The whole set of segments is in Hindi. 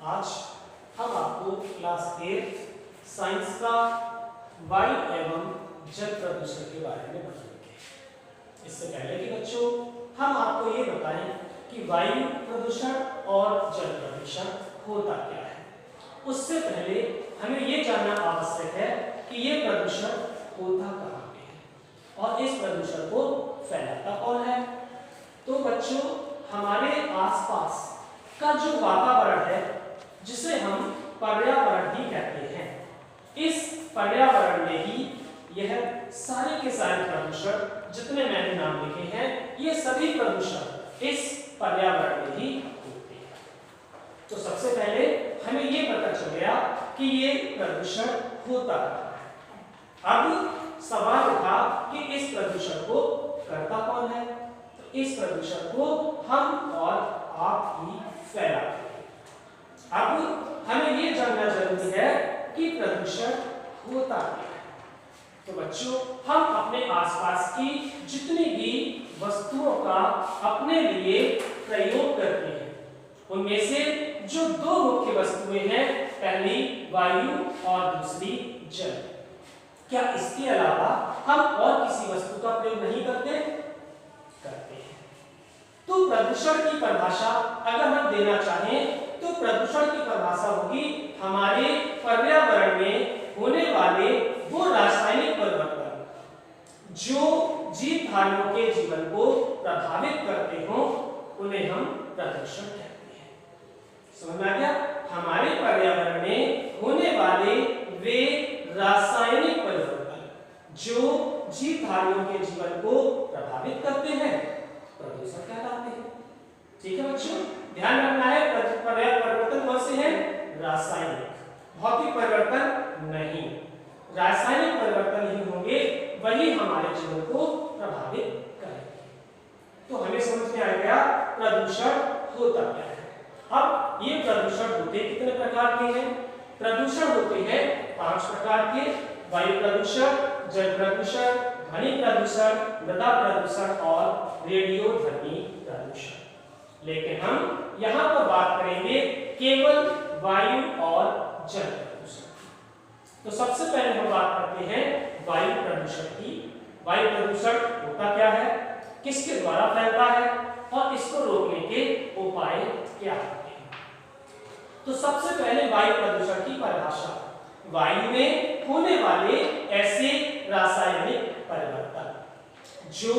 आज हम आपको क्लास 8 साइंस का वायु एवं जल प्रदूषण के बारे में बताएंगे। इससे पहले कि बच्चों हम आपको ये बताएं कि वायु प्रदूषण और जल प्रदूषण होता क्या है। उससे पहले हमें ये जानना आवश्यक है कि ये प्रदूषण होता कहाँ पे है और इस प्रदूषण को फैलाता कौन है। तो बच्चों हमारे आसपास का जो वातावरण है जिसे हम पर्यावरण ही कहते हैं, इस पर्यावरण में ही यह सारे के सारे प्रदूषण जितने मैंने नाम लिखे हैं ये सभी प्रदूषण इस पर्यावरण में ही होते हैं। तो सबसे पहले हमें ये पता चल गया कि ये प्रदूषण होता है। अब सवाल उठा कि इस प्रदूषण को करता कौन है। तो इस प्रदूषण को हम और आप ही फैलाते हैं। अब हमें ये जानना जरूरी है कि प्रदूषण होता क्या है। तो बच्चों हम अपने आसपास की जितनी भी वस्तुओं का अपने लिए प्रयोग करते हैं उनमें से जो दो मुख्य वस्तुएं हैं, पहली वायु और दूसरी जल, क्या इसके अलावा हम और किसी वस्तु का प्रयोग नहीं करते हैं। तो प्रदूषण की परिभाषा अगर हम देना चाहें तो प्रदूषण की परिभाषा होगी हमारे पर्यावरण में होने वाले वो रासायनिक परिवर्तन जो जीवधारियों के जीवन को प्रभावित करते हो उन्हें हम प्रदूषण कहते हैं। समझ में आ गया। हमारे पर्यावरण में होने वाले वे रासायनिक परिवर्तन जो जीवधारियों के जीवन को प्रभावित करते हैं प्रदूषण कहलाते हैं। ठीक है बच्चों, ध्यान रखना है परिवर्तन कौन से हैं, रासायनिक, भौतिक परिवर्तन नहीं। रासायनिक परिवर्तन ही होंगे वही हमारे जीवन को प्रभावित करेंगे। तो हमें समझ में आ गया प्रदूषण होता क्या है। अब ये प्रदूषण होते कितने प्रकार के हैं। प्रदूषण होते हैं 5 प्रकार के, वायु प्रदूषण, जल प्रदूषण, ध्वनि प्रदूषण, मृदा प्रदूषण और रेडियोधर्मी प्रदूषण। लेकिन हम यहाँ पर बात करेंगे केवल वायु और जल प्रदूषण। तो सबसे पहले हम बात करते हैं वायु प्रदूषण की। वायु प्रदूषण होता क्या है, किसके द्वारा फैलता है और इसको रोकने के उपाय क्या होते हैं। तो सबसे पहले वायु प्रदूषण की परिभाषा, वायु में होने वाले ऐसे रासायनिक परिवर्तन जो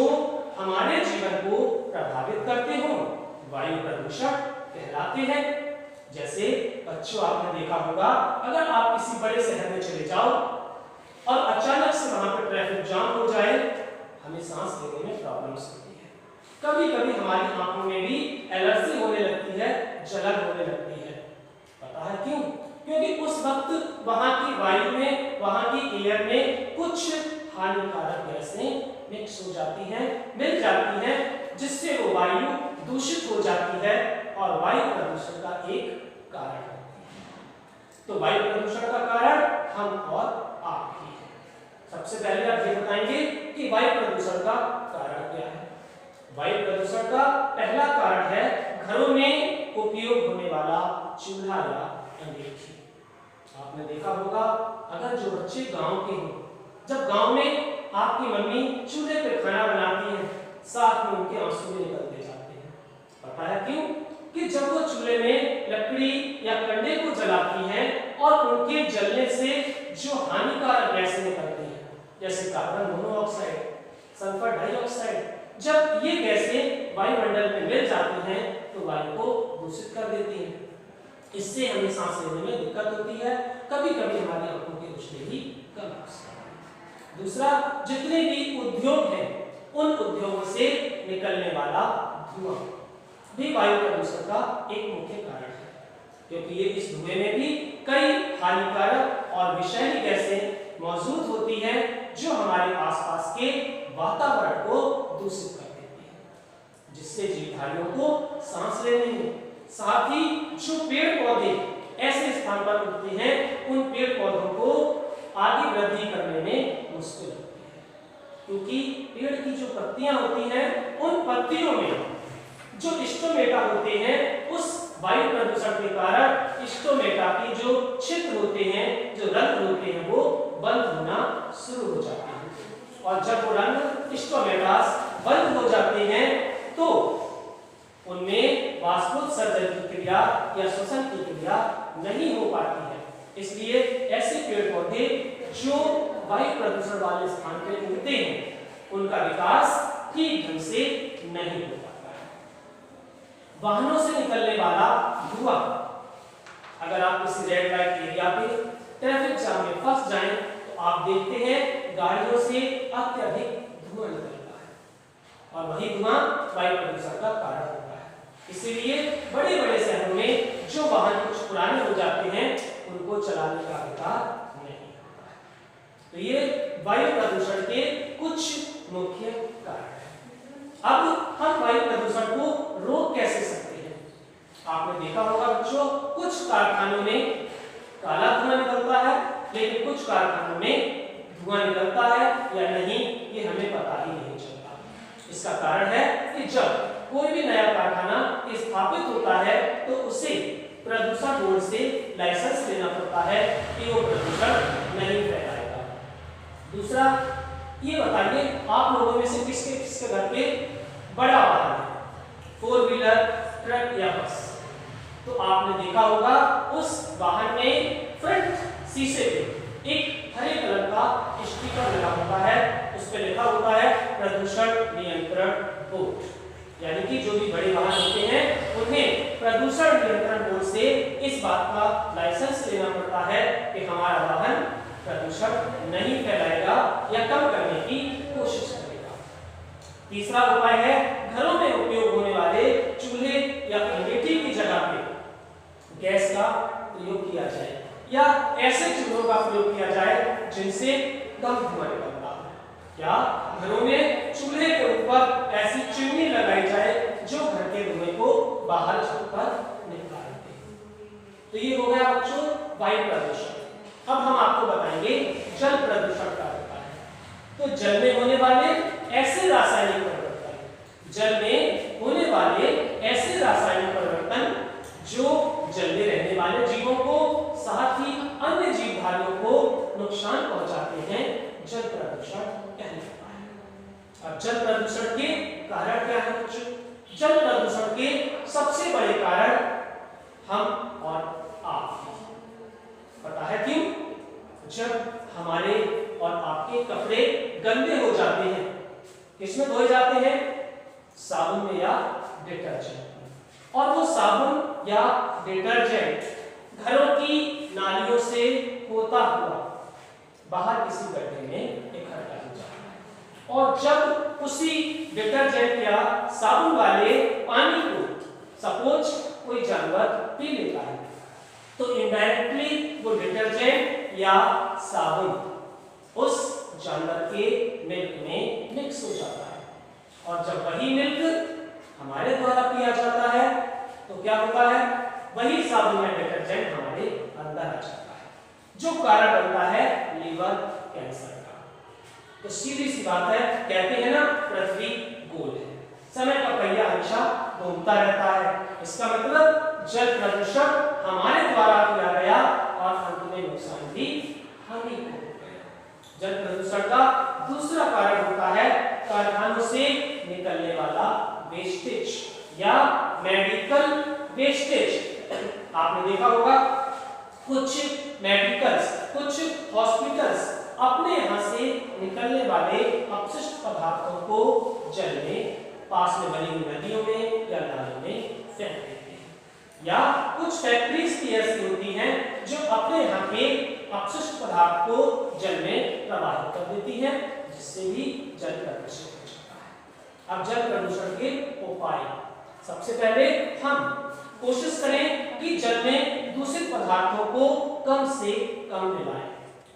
हमारे जीवन को प्रभावित करते हो वायु प्रदूषण कहलाते हैं। जैसे बच्चों आपने देखा होगा अगर आप किसी बड़े शहर में चले जाओ और अचानक से वहां पर ट्रैफिक जाम हो जाए, हमें सांस लेने में प्रॉब्लम्स होती है। कभी-कभी हमारी आंखों में भी एलर्जी होने लगती है, जलन होने लगती है। पता है क्यों? क्योंकि उस वक्त वहां की वायु में, वहां की एयर में कुछ हानिकारक गैसें मिक्स हो जाती हैं, मिल जाती हैं, जिससे वो वायु दूषित हो जाती है और वायु प्रदूषण का एक कारण होती है। तो वायु प्रदूषण का कारण हम और आप ही हैं। सबसे पहले आप ये बताएंगे कि वायु प्रदूषण का कारण क्या है। वायु प्रदूषण का पहला कारण है घरों में उपयोग होने वाला चूल्हा या अंगीठी। आपने देखा होगा अगर जो बच्चे गांव के हों, जब गांव में आपकी मम्मी चूल्हे पे खाना बनाती है, साथ में उनके आंसू भी निकलते जाते हैं। पता है क्यों? कि जब वो चूल्हे में लकड़ी या कंडे को जलाती हैं और उनके जलने से जो हानिकारक गैसें निकलती हैं, जैसे कार्बन मोनोऑक्साइड, सल्फर डाइऑक्साइड, जब ये गैसें वायुमंडल में मिल जाती हैं तो वायु को दूषित कर देती हैं। इससे हमें सांस लेने में दिक्कत होती है, कभी-कभी हमारी आंखों की रोशनी भी कम हो सकती है। दूसरा, जितने भी उद्योग हैं उन उद्योगों से निकलने वाला धुआं भी वायु प्रदूषण का एक मुख्य कारण है, क्योंकि ये इस धुएं में भी कई हानिकारक और विषैली गैसें मौजूद होती हैं जो हमारे आसपास के वातावरण को दूषित कर देती है, जिससे जीवधारियों को सांस लेने में, साथ ही जो पेड़ पौधे ऐसे स्थान पर उगते हैं उन पेड़ पौधों को आगे वृद्धि करने में मुश्किल होती है, क्योंकि पेड़ की जो पत्तियां होती हैं उन पत्तियों में जो स्टोमेटा होते हैं उस वायु प्रदूषण के कारण स्टोमेटा के जो छिद्र होते हैं, जो रंध्र होते हैं, वो बंद होना शुरू हो जाते हैं। और जब वो रंध्र स्टोमेटास बंद हो जाते हैं तो उनमें वाष्पोत्सर्जन की क्रिया या श्वसन की क्रिया नहीं हो पाती है। इसलिए ऐसे पेड़ पौधे जो वायु प्रदूषण वाले स्थान पर उगते हैं, उनका विकास ठीक ढंग से नहीं हो पाता है। वाहनों से निकलने वाला धुआं, अगर आप किसी रेड लाइट एरिया पे ट्रैफिक जाम में फंस जाएं तो आप देखते हैं गाड़ियों से अत्यधिक धुआं निकलता है और वही धुआं वायु प्रदूषण का कारण होता है। इसीलिए बड़े बड़े शहरों में जो वाहन कुछ पुराने हो जाते हैं उनको चलाने का अधिकार नहीं होता है। तो ये वायु प्रदूषण के कुछ मुख्य कारण हैं। अब हम वायु प्रदूषण को रोक कैसे सकते हैं? आपने देखा होगा बच्चों, कुछ कारखानों में काला धुआं निकलता है, लेकिन कुछ कारखानों में धुआं निकलता है या नहीं ये हमें पता ही नहीं चलता। इसका कारण है कि जब कोई भी नया कारखाना स्थापित होता है तो उसे प्रदूषण बोर्ड से लाइसेंस लेना पड़ता है कि वो प्रदूषण नहीं फैलाएगा। दूसरा, ये बताइए आप लोगों में से किसके घर पे बड़ा वाहन है, 4 व्हीलर, ट्रक या बस? तो आपने देखा होगा उस वाहन में फ्रंट शीशे पे एक हरे कलर का स्टिकर लगा होता है, उस पे लिखा होता है प्रदूषण नियंत्रण बोर्ड। यानी कि जो भी बड़े वाहन होते हैं उन्हें प्रदूषण नियंत्रण बोर्ड से इस बात का लाइसेंस लेना पड़ता है कि हमारा वाहन प्रदूषण नहीं फैलाएगा या कम करने की कोशिश करेगा। तीसरा उपाय है घरों में उपयोग होने वाले चूल्हे या अंगीठी की जगह पे गैस का प्रयोग किया जाए या ऐसे चूल्हों का प्रयोग किया जाए जिनसे कम धुआं निकलता हो। या घरों में चूल्हे के ऊपर ऐसी चिमनी लगाई जाए जो घर के धुएं को बाहर छोड़कर निकाल दे। तो ये हो गया बच्चों वायु प्रदूषण। अब हम आपको बताएंगे जल प्रदूषण क्या होता है। तो जल में होने वाले ऐसे रासायनिक परिवर्तन, जल में होने वाले ऐसे रासायनिक परिवर्तन जो जल में रहने वाले जीवों को साथ ही अन्य जीवधारियों को नुकसान पहुंचाते हैं, जल प्रदूषण कहलाता है। अब जल प्रदूषण के कारण क्या है बच्चों? जल प्रदूषण के सबसे बड़े कारण हम और आप। पता है क्यों? जब हमारे और आपके कपड़े गंदे हो जाते हैं, किसमें धोए जाते हैं? साबुन में या डिटर्जेंट। और वो साबुन या डिटर्जेंट घरों की नालियों से होता हुआ बाहर किसी गड्ढे में इकट्ठा हो जाता है। और जब उसी डिटर्जेंट या साबुन वाले पानी को सपोज कोई जानवर पी लेता है तो इनडायरेक्टली वो डिटर्जेंट या साबुन उस जानवर के मिल्क में मिक्स हो जाता है। और जब वही मिल्क हमारे द्वारा पिया जाता है तो क्या होता है? वही साबुन या डिटर्जेंट हमारे अंदर आ जाता है, जो कारण बनता है लीवर कैंसर का। तो सीधी सी बात है, कहते हैं ना पृथ्वी गोल है, समय का पहिया हमेशा घूमता रहता है। इसका मतलब जल प्रदूषण हमारे द्वारा किया गया और अंत में नुकसान भी हम ही को गया। जल प्रदूषण का दूसरा कारण होता है कारखानों से निकलने वाला वेस्टेज या मेडिकल वेस्टेज। आपने देखा होगा कुछ मेडिकल्स, कुछ हॉस्पिटल्स अपने यहाँ से निकलने वाले अपशिष्ट पदार्थों को जल में, पास में बनी हुई नदियों में या नालों में फेंक देते हैं। या कुछ फैक्ट्रीज की ऐसी होती हैं जो अपने यहाँ के अपशिष्ट पदार्थ को जल में प्रवाहित कर देती हैं, जिससे भी जल प्रदूषित हो जाता है। अब जल प्रदूषण के उपाय, सबसे पहले हम कोशिश करें कि जल में दूषित पदार्थों को कम से कम मिलाएं।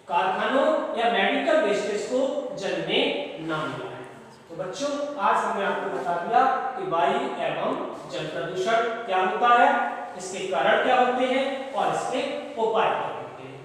कारखानों या मेडिकल वेस्टेज को जल में ना मिलाएं। तो बच्चों, आज हमने आपको बता दिया कि वायु एवं जल प्रदूषण क्या होता है, इसके कारण क्या होते हैं और इसके उपाय क्या होते हैं।